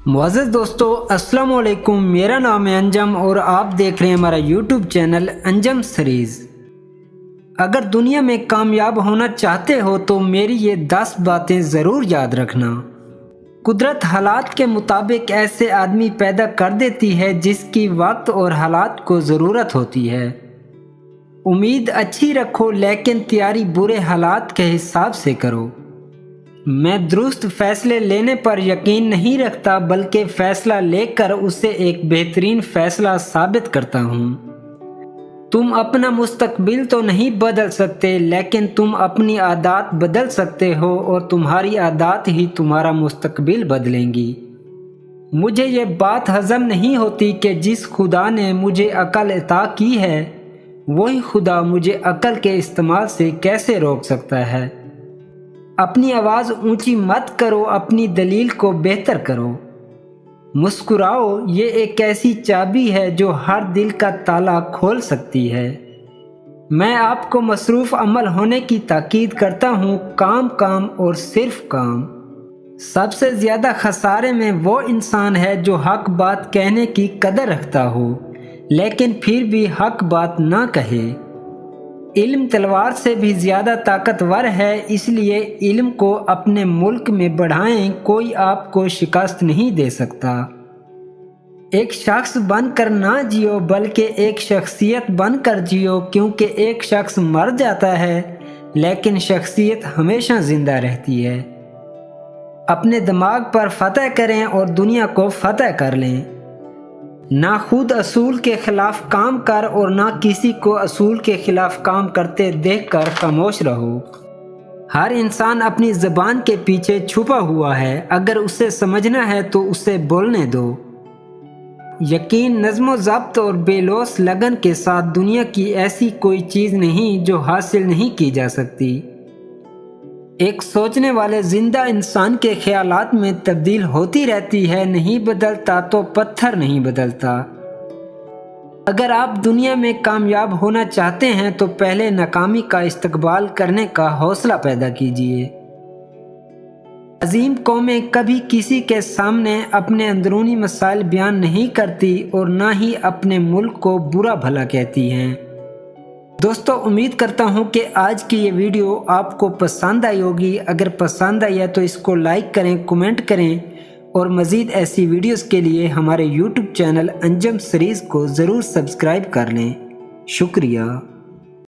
मुअज़्ज़ज़ दोस्तों, अस्सलाम वालेकुम। मेरा नाम है अंजम और आप देख रहे हैं हमारा यूट्यूब चैनल अंजम सीरीज़। अगर दुनिया में कामयाब होना चाहते हो तो मेरी ये 10 बातें ज़रूर याद रखना। कुदरत हालात के मुताबिक ऐसे आदमी पैदा कर देती है जिसकी वक्त और हालात को ज़रूरत होती है। उम्मीद अच्छी रखो लेकिन तैयारी बुरे हालात के हिसाब से करो। मैं दुरुस्त फैसले लेने पर यकीन नहीं रखता बल्कि फ़ैसला लेकर उसे एक बेहतरीन फ़ैसला साबित करता हूँ। तुम अपना मुस्तकबिल तो नहीं बदल सकते लेकिन तुम अपनी आदत बदल सकते हो और तुम्हारी आदत ही तुम्हारा मुस्तकबिल बदलेंगी। मुझे ये बात हज़म नहीं होती कि जिस खुदा ने मुझे अक्ल अता की है वही खुदा मुझे अक्ल के इस्तेमाल से कैसे रोक सकता है। अपनी आवाज़ ऊंची मत करो, अपनी दलील को बेहतर करो। मुस्कुराओ, ये एक ऐसी चाबी है जो हर दिल का ताला खोल सकती है। मैं आपको मसरूफ़ अमल होने की ताकीद करता हूँ। काम काम और सिर्फ काम। सबसे ज़्यादा खसारे में वो इंसान है जो हक बात कहने की कदर रखता हो लेकिन फिर भी हक बात ना कहे। इल्म तलवार से भी ज़्यादा ताकतवर है, इसलिए इल्म को अपने मुल्क में बढ़ाएं। कोई आपको शिकस्त नहीं दे सकता। एक शख्स बनकर ना जियो बल्कि एक शख्सियत बनकर जियो, क्योंकि एक शख्स मर जाता है लेकिन शख्सियत हमेशा ज़िंदा रहती है। अपने दिमाग पर फतह करें और दुनिया को फतह कर लें। ना खुद असूल के खिलाफ काम कर और ना किसी को असूल के खिलाफ काम करते देखकर खामोश रहो। हर इंसान अपनी ज़बान के पीछे छुपा हुआ है, अगर उसे समझना है तो उसे बोलने दो। यकीन, नज़्म ज़ब्त और बेलौस लगन के साथ दुनिया की ऐसी कोई चीज़ नहीं जो हासिल नहीं की जा सकती। एक सोचने वाले जिंदा इंसान के ख्यालात में तब्दील होती रहती है, नहीं बदलता तो पत्थर नहीं बदलता। अगर आप दुनिया में कामयाब होना चाहते हैं तो पहले नाकामी का इस्तकबाल करने का हौसला पैदा कीजिए। अजीम कौमें कभी किसी के सामने अपने अंदरूनी मसाइल बयान नहीं करती और ना ही अपने मुल्क को बुरा भला कहती हैं। दोस्तों, उम्मीद करता हूँ कि आज की ये वीडियो आपको पसंद आई होगी। अगर पसंद आई है तो इसको लाइक करें, कमेंट करें और मज़ीद ऐसी वीडियोस के लिए हमारे यूट्यूब चैनल अंजम सीरीज़ को ज़रूर सब्सक्राइब कर लें। शुक्रिया।